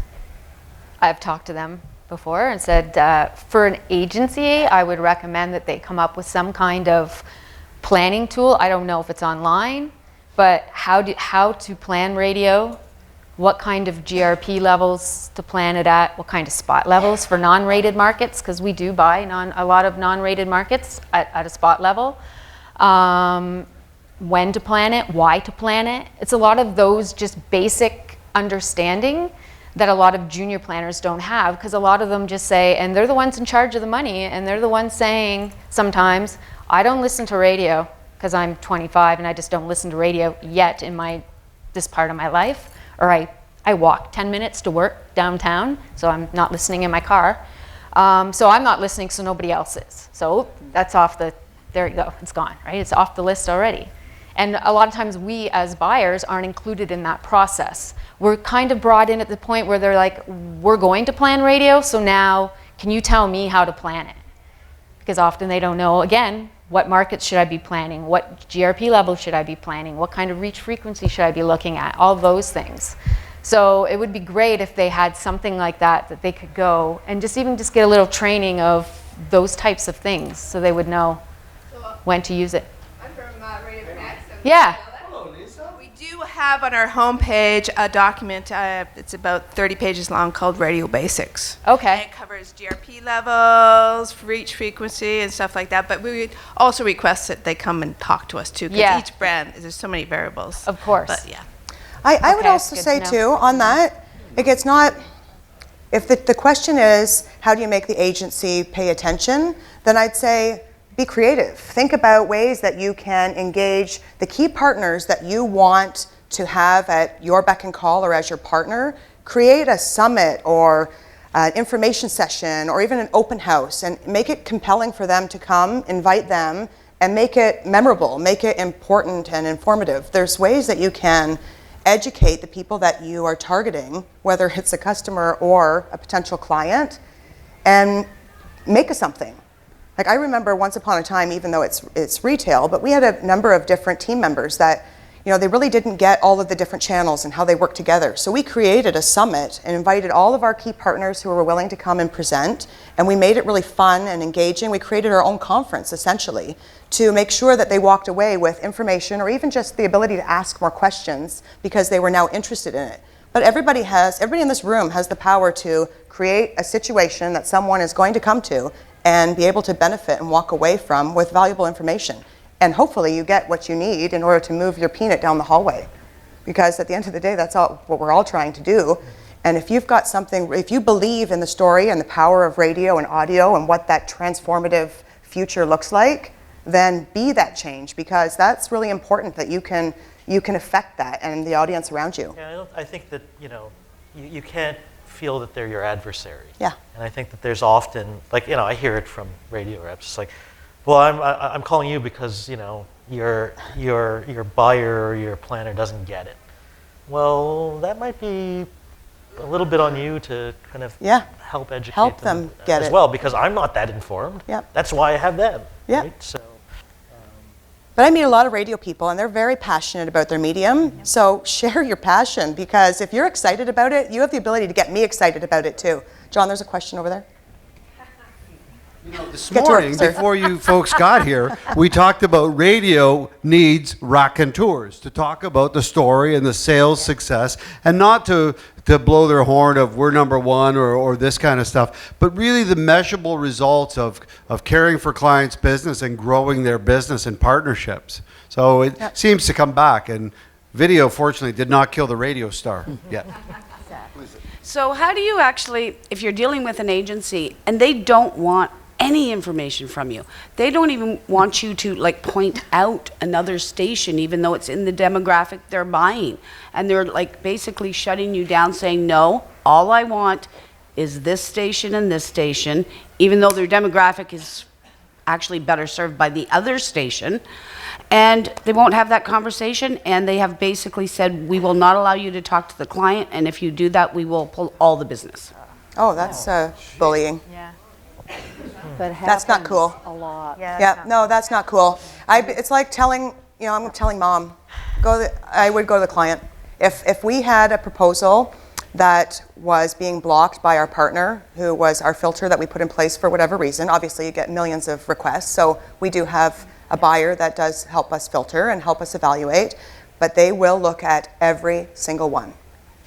I've talked to them before and said for an agency, I would recommend that they come up with some kind of planning tool. I don't know if it's online, but how to plan radio, what kind of GRP levels to plan it at, what kind of spot levels for non-rated markets, because we do buy a lot of non-rated markets at a spot level. When to plan it, why to plan it. It's a lot of those just basic understanding that a lot of junior planners don't have, because a lot of them just say, and they're the ones in charge of the money, and they're the ones saying sometimes, I don't listen to radio because I'm 25 and I just don't listen to radio yet in this part of my life, or I walk 10 minutes to work downtown, so I'm not listening in my car. So I'm not listening, so nobody else is. So that's there you go, it's gone, right? It's off the list already. And a lot of times we as buyers aren't included in that process. We're kind of brought in at the point where they're like, we're going to plan radio, so now can you tell me how to plan it? Because often they don't know, again, what markets should I be planning? What GRP level should I be planning? What kind of reach frequency should I be looking at? All those things. So it would be great if they had something like that they could go and just get a little training of those types of things, so they would know when to use it. I'm from Radio Connect. Yeah. Hello, Lisa. We do have on our homepage a document, it's about 30 pages long, called Radio Basics. Okay. And it covers GRP levels, reach frequency, and stuff like that. But we would also request that they come and talk to us too, because each brand, there's so many variables. Of course. But yeah. I would also say too, on that, it's not, if the question is, how do you make the agency pay attention, then I'd say, be creative. Think about ways that you can engage the key partners that you want to have at your beck and call or as your partner. Create a summit or an information session or even an open house, and make it compelling for them to come, invite them, and make it memorable, make it important and informative. There's ways that you can educate the people that you are targeting, whether it's a customer or a potential client, and make something. Like, I remember once upon a time, even though it's retail, but we had a number of different team members that, you know, they really didn't get all of the different channels and how they work together. So we created a summit and invited all of our key partners who were willing to come and present, and we made it really fun and engaging. We created our own conference, essentially, to make sure that they walked away with information or even just the ability to ask more questions because they were now interested in it. But everybody in this room has the power to create a situation that someone is going to come to and be able to benefit and walk away from with valuable information. And hopefully you get what you need in order to move your peanut down the hallway. Because at the end of the day, that's all what we're all trying to do. And if you've got something, if you believe in the story and the power of radio and audio and what that transformative future looks like, then be that change, because that's really important that you can affect that and the audience around you. Yeah, I think that, you know, you can't feel that they're your adversary. Yeah. And I think that there's often, like, you know, I hear it from radio reps. It's like, well, I'm calling you because, you know, your buyer or your planner doesn't get it. Well, that might be a little bit on you to kind of help educate them get as it. well, because I'm not that informed. Yep. That's why I have them. Yeah. Right? So. But I meet a lot of radio people, and they're very passionate about their medium. So share your passion, because if you're excited about it, you have the ability to get me excited about it too. John, there's a question over there. This morning, before you folks got here, we talked about radio needs raconteurs to talk about the story and the sales success, and not to blow their horn of we're number one or this kind of stuff, but really the measurable results of caring for clients' business and growing their business and partnerships. So it seems to come back, and video, fortunately, did not kill the radio star yet. So how do you actually, if you're dealing with an agency and they don't want any information from you, they don't even want you to like point out another station even though it's in the demographic they're buying, and they're like basically shutting you down, saying, no, all I want is this station and this station, even though their demographic is actually better served by the other station, and they won't have that conversation, and they have basically said, we will not allow you to talk to the client, and if you do that, we will pull all the business. Oh, that's bullying. Yeah. But That's not cool. a lot. Yeah, no, that's not cool. It's like telling, you know, I'm telling mom, I would go to the client. If we had a proposal that was being blocked by our partner, who was our filter that we put in place for whatever reason, obviously you get millions of requests, so we do have a buyer that does help us filter and help us evaluate, but they will look at every single one.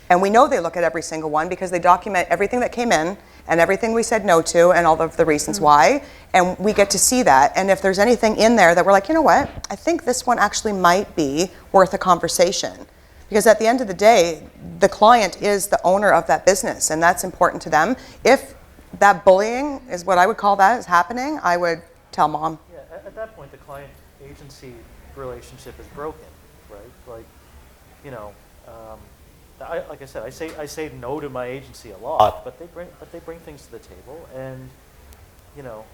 And we know they look at every single one because they document everything that came in and everything we said no to and all of the reasons why, and we get to see that. And if there's anything in there that we're like, you know what, I think this one actually might be worth a conversation. Because at the end of the day, the client is the owner of that business, and that's important to them. If that bullying is what I would call that is happening, I would tell mom. Yeah, at that point, the client-agency relationship is broken, right? Like, you know, like I said, I say no to my agency a lot, but they bring things to the table, and you know,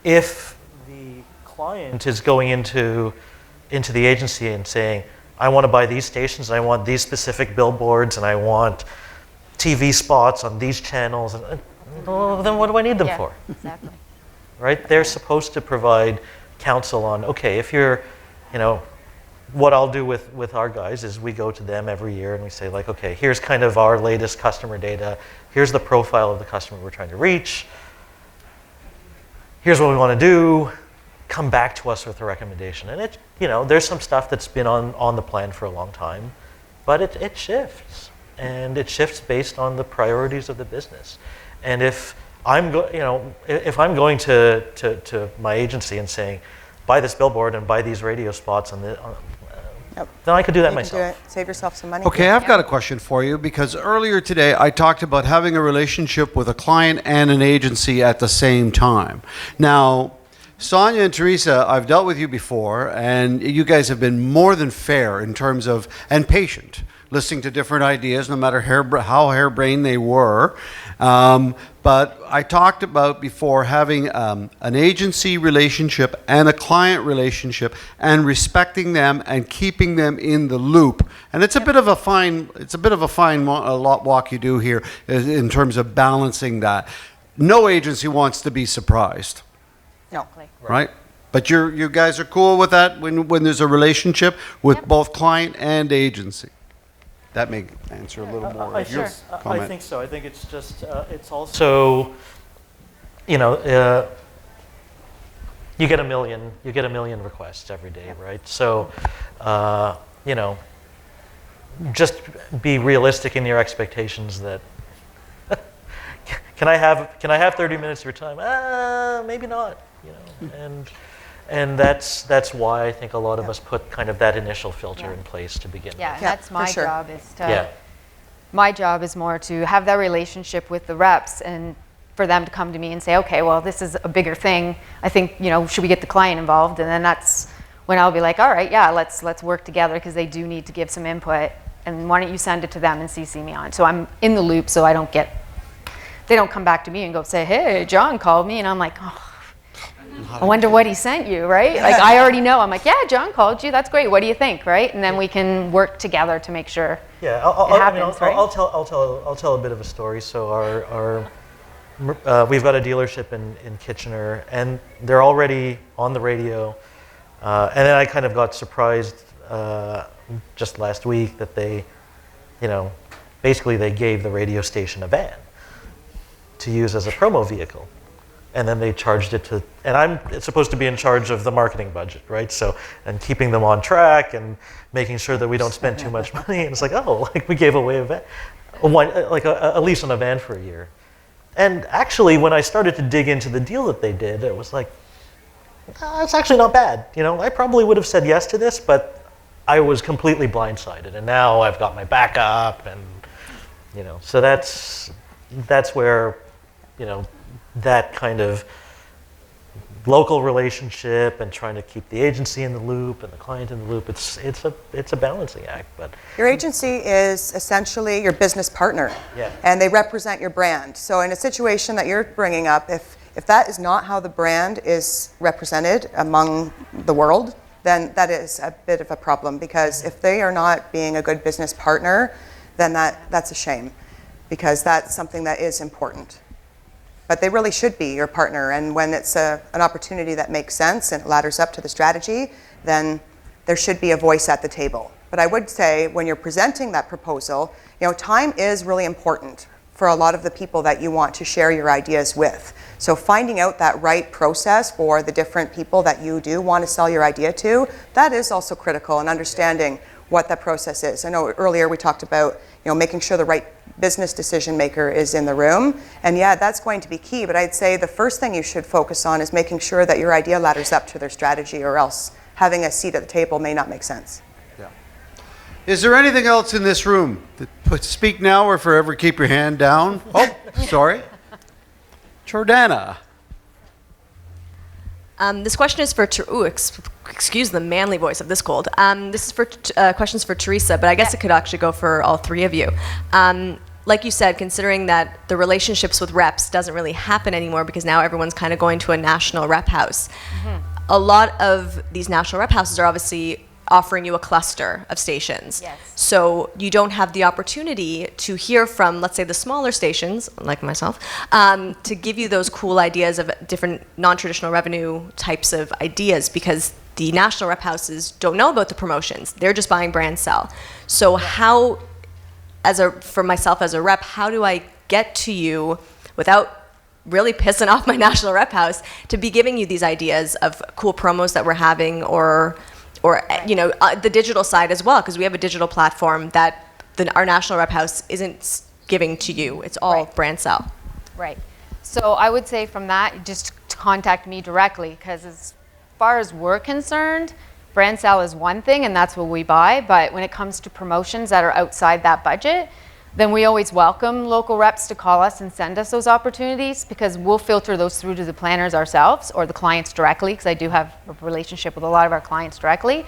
if the client is going into the agency and saying, I want to buy these stations, I want these specific billboards, and I want TV spots on these channels, and well, then what do I need them for? Exactly. Right? They're supposed to provide counsel on, okay, if you're, you know, what I'll do with our guys is we go to them every year and we say, like, okay, here's kind of our latest customer data. Here's the profile of the customer we're trying to reach. Here's what we want to do. Come back to us with a recommendation. And it, you know, there's some stuff that's been on the plan for a long time, but it shifts, and it shifts based on the priorities of the business. And if I'm going to my agency and saying, buy this billboard and buy these radio spots then I could do that myself. You can do it. Save yourself some money. Okay, I've got a question for you, because earlier today I talked about having a relationship with a client and an agency at the same time. Now, Sonia and Teresa, I've dealt with you before, and you guys have been more than fair in terms of, and patient listening to different ideas, no matter how harebrained they were. But I talked about before having an agency relationship and a client relationship, and respecting them and keeping them in the loop. And it's a bit of a fine walk you do here in terms of balancing that. No agency wants to be surprised. No. Right? But you guys are cool with that when there's a relationship with both client and agency. That may answer a little more of your comment. I think so. I think it's just, it's also, you know, you get a million requests every day, right? So, you know, just be realistic in your expectations that, can I have 30 minutes of your time? Maybe not, you know, and that's why I think a lot of us put kind of that initial filter in place to begin Yeah, with. that's my sure. job is to, my job is more to have that relationship with the reps and for them to come to me and say, okay, well, this is a bigger thing. I think, you know, should we get the client involved? And then that's when I'll be like, all right, yeah, let's work together because they do need to give some input. And why don't you send it to them and CC me on? So I'm in the loop so they don't come back to me and go say, hey, John called me. And I'm like, oh, I wonder what he sent you, right? Like, I already know. I'm like, yeah, John called you. That's great. What do you think, right? And then we can work together to make sure it happens, right? I'll tell a bit of a story. So we've got a dealership in Kitchener, and they're already on the radio. And then I kind of got surprised just last week that they, you know, basically they gave the radio station a van to use as a promo vehicle. And then they charged it to, and I'm supposed to be in charge of the marketing budget, right? So, and keeping them on track and making sure that we don't spend too much money. And it's like, oh, like we gave away a lease on a van for a year. And actually, when I started to dig into the deal that they did, it was like, it's actually not bad. You know, I probably would have said yes to this, but I was completely blindsided. And now I've got my backup, and you know, so that's where, you know, that kind of local relationship and trying to keep the agency in the loop and the client in the loop, it's a balancing act. But your agency is essentially your business partner, and they represent your brand. So in a situation that you're bringing up, if that is not how the brand is represented among the world, then that is a bit of a problem, because if they are not being a good business partner, then that's a shame, because that's something that is important. But they really should be your partner, and when it's an opportunity that makes sense and it ladders up to the strategy, then there should be a voice at the table. But I would say when you're presenting that proposal, you know, time is really important for a lot of the people that you want to share your ideas with. So finding out that right process for the different people that you do want to sell your idea to, that is also critical, and understanding what that process is. I know earlier we talked about, you know, making sure the right business decision maker is in the room, and yeah, that's going to be key. But I'd say the first thing you should focus on is making sure that your idea ladders up to their strategy, or else having a seat at the table may not make sense. Yeah. Is there anything else in this room? Speak now or forever keep your hand down. Oh, sorry. Jordana. This question is for, excuse the manly voice of this cold. This is for questions for Teresa, but I guess it could actually go for all three of you. Like you said, considering that the relationships with reps doesn't really happen anymore because now everyone's kind of going to a national rep house. A lot of these national rep houses are obviously offering you a cluster of stations. Yes. So you don't have the opportunity to hear from, let's say, the smaller stations, like myself, to give you those cool ideas of different non-traditional revenue types of ideas, because the national rep houses don't know about the promotions. They're just buying brand sell. So how, for myself as a rep, how do I get to you without really pissing off my national rep house to be giving you these ideas of cool promos that we're having, or you know, the digital side as well, because we have a digital platform that our national rep house isn't giving to you. It's all brand sell. Right. So I would say from that, just contact me directly, because as far as we're concerned, brand sell is one thing and that's what we buy. But when it comes to promotions that are outside that budget, then we always welcome local reps to call us and send us those opportunities, because we'll filter those through to the planners ourselves or the clients directly, because I do have a relationship with a lot of our clients directly,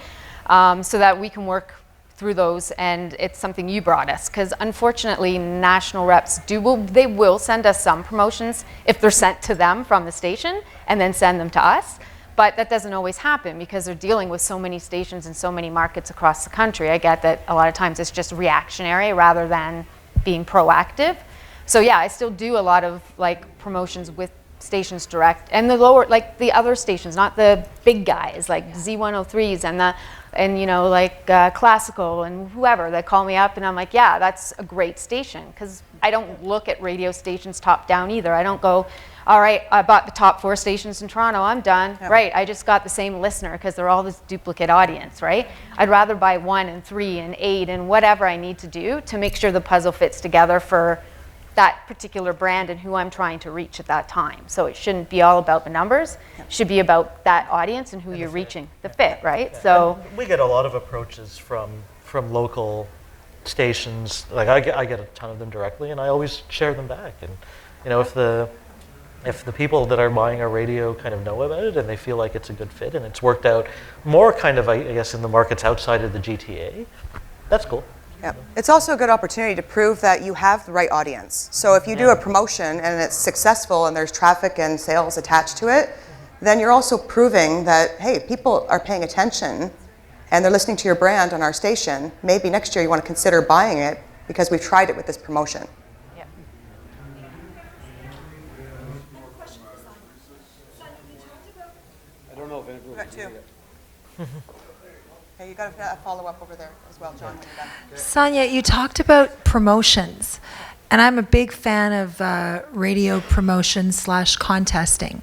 so that we can work through those, and it's something you brought us, because unfortunately national reps they will send us some promotions if they're sent to them from the station and then send them to us, but that doesn't always happen because they're dealing with so many stations and so many markets across the country. I get that a lot of times it's just reactionary rather than being proactive. So yeah, I still do a lot of like promotions with stations direct and the lower, like the other stations, not the big guys like Z103s and you know, like Classical and whoever that call me up, and I'm like, yeah, that's a great station, because I don't look at radio stations top down either. I don't go, all right, I bought the top 4 stations in Toronto, I'm done. Yeah. Right, I just got the same listener because they're all this duplicate audience, right? I'd rather buy 1 and 3 and 8 and whatever I need to do to make sure the puzzle fits together for that particular brand and who I'm trying to reach at that time. So it shouldn't be all about the numbers. It should be about that audience and who you're reaching, the fit, right? Yeah. So and we get a lot of approaches from local stations. Like I get a ton of them directly, and I always share them back. And you know, if the people that are buying our radio kind of know about it and they feel like it's a good fit and it's worked out more kind of, I guess, in the markets outside of the GTA, that's cool. Yeah. It's also a good opportunity to prove that you have the right audience. So if you do a promotion and it's successful and there's traffic and sales attached to it, then you're also proving that, hey, people are paying attention and they're listening to your brand on our station. Maybe next year you want to consider buying it because we've tried it with this promotion. Yeah. I don't know if anyone got 2. Okay, you got a follow-up over there as well, John. Sonia, you talked about promotions, and I'm a big fan of radio promotion / contesting.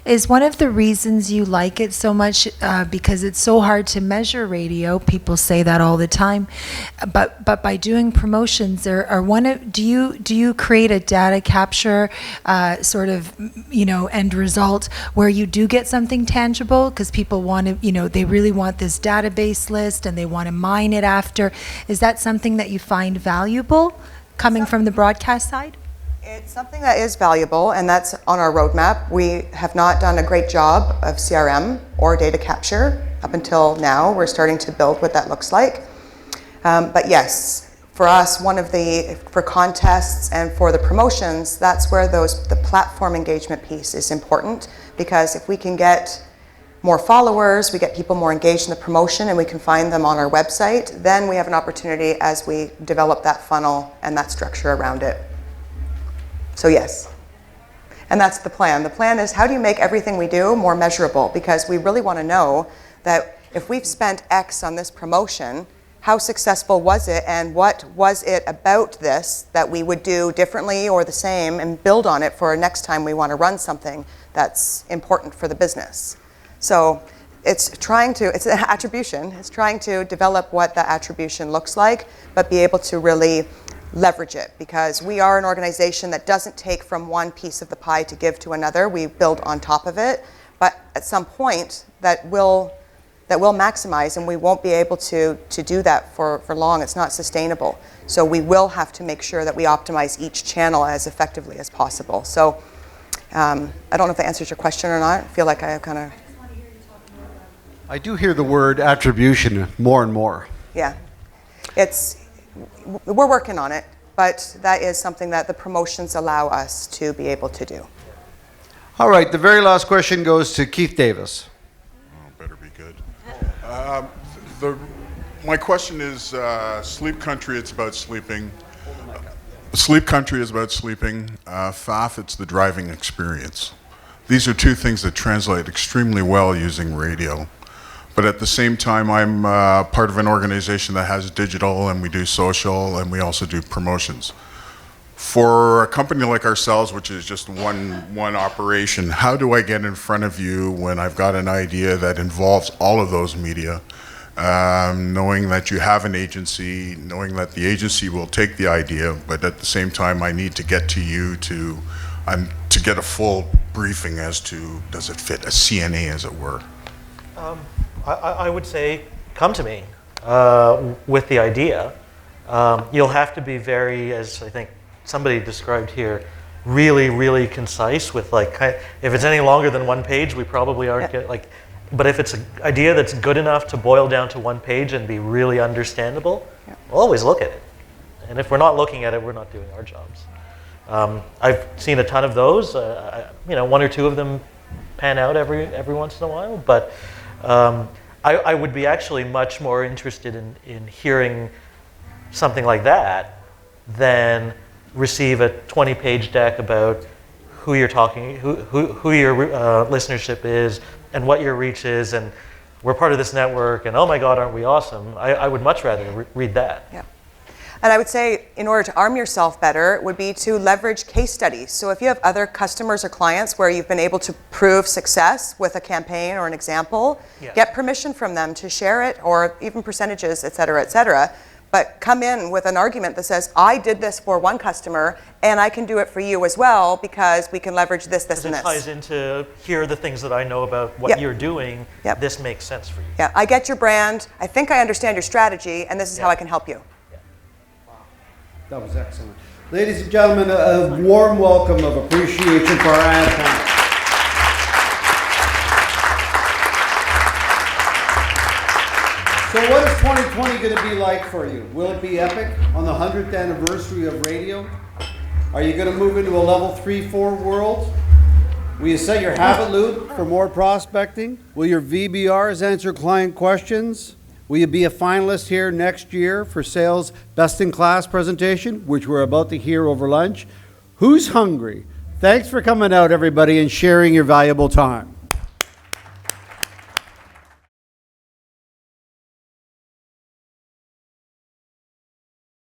Is one of the reasons you like it so much because it's so hard to measure radio? People say that all the time, but by doing promotions, do you create a data capture sort of end result where you do get something tangible because people want to they really want this database list and they want to mine it after? Is that something that you find valuable? Coming from the broadcast side? It's something that is valuable, and that's on our roadmap. We have not done a great job of CRM or data capture up until now. We're starting to build what that looks like. But yes, for us, for contests and for the promotions, that's where the platform engagement piece is important, because if we can get more followers, we get people more engaged in the promotion, and we can find them on our website, then we have an opportunity as we develop that funnel and that structure around it. So yes, and that's the plan. The plan is, how do you make everything we do more measurable? Because we really want to know that if we've spent X on this promotion, how successful was it, and what was it about this that we would do differently or the same, and build on it for next time we want to run something that's important for the business. So it's an attribution. It's trying to develop what that attribution looks like, but be able to really leverage it, because we are an organization that doesn't take from one piece of the pie to give to another. We build on top of it, but at some point that will maximize, and we won't be able to do that for long. It's not sustainable. So we will have to make sure that we optimize each channel as effectively as possible. So I don't know if that answers your question or not. I feel like I kind of... I do hear the word attribution more and more. Yeah, we're working on it, but that is something that the promotions allow us to be able to do. All right, the very last question goes to Keith Davis. Oh, better be good. My question is, Sleep Country, it's about sleeping. Sleep Country is about sleeping. FAF, it's the driving experience. These are 2 things that translate extremely well using radio. But at the same time, I'm part of an organization that has digital, and we do social, and we also do promotions. For a company like ourselves, which is just one operation, how do I get in front of you when I've got an idea that involves all of those media, knowing that you have an agency, knowing that the agency will take the idea, but at the same time, I need to get to you to get a full briefing as to, does it fit a CNA, as it were? I would say, come to me with the idea. You'll have to be very, as I think somebody described here, really, really concise with if it's any longer than 1 page, we probably aren't But if it's an idea that's good enough to boil down to one page and be really understandable, we'll always look at it. And if we're not looking at it, we're not doing our jobs. I've seen a ton of those. One or two of them pan out every once in a while. But I would be actually much more interested in hearing something like that than receive a 20-page deck about who you're talking, who your listenership is, and what your reach is, and we're part of this network, and oh my God, aren't we awesome? I would much rather read that. Yeah. And I would say, in order to arm yourself better, would be to leverage case studies. So if you have other customers or clients where you've been able to prove success with a campaign or an example, get permission from them to share it, or even percentages, et cetera, but come in with an argument that says, I did this for one customer, and I can do it for you as well, because we can leverage this, and this. It ties into, here are the things that I know about what you're doing. This makes sense for you. Yeah, I get your brand, I think I understand your strategy, and this is how I can help you. That was excellent. Ladies and gentlemen, a warm welcome of appreciation for our ad panel. So what is 2020 going to be like for you? Will it be epic on the 100th anniversary of radio? Are you going to move into a level 3-4 world? Will you set your habit loop for more prospecting? Will your VBRs answer client questions? Will you be a finalist here next year for Sales Best in Class presentation, which we're about to hear over lunch? Who's hungry? Thanks for coming out, everybody, and sharing your valuable time.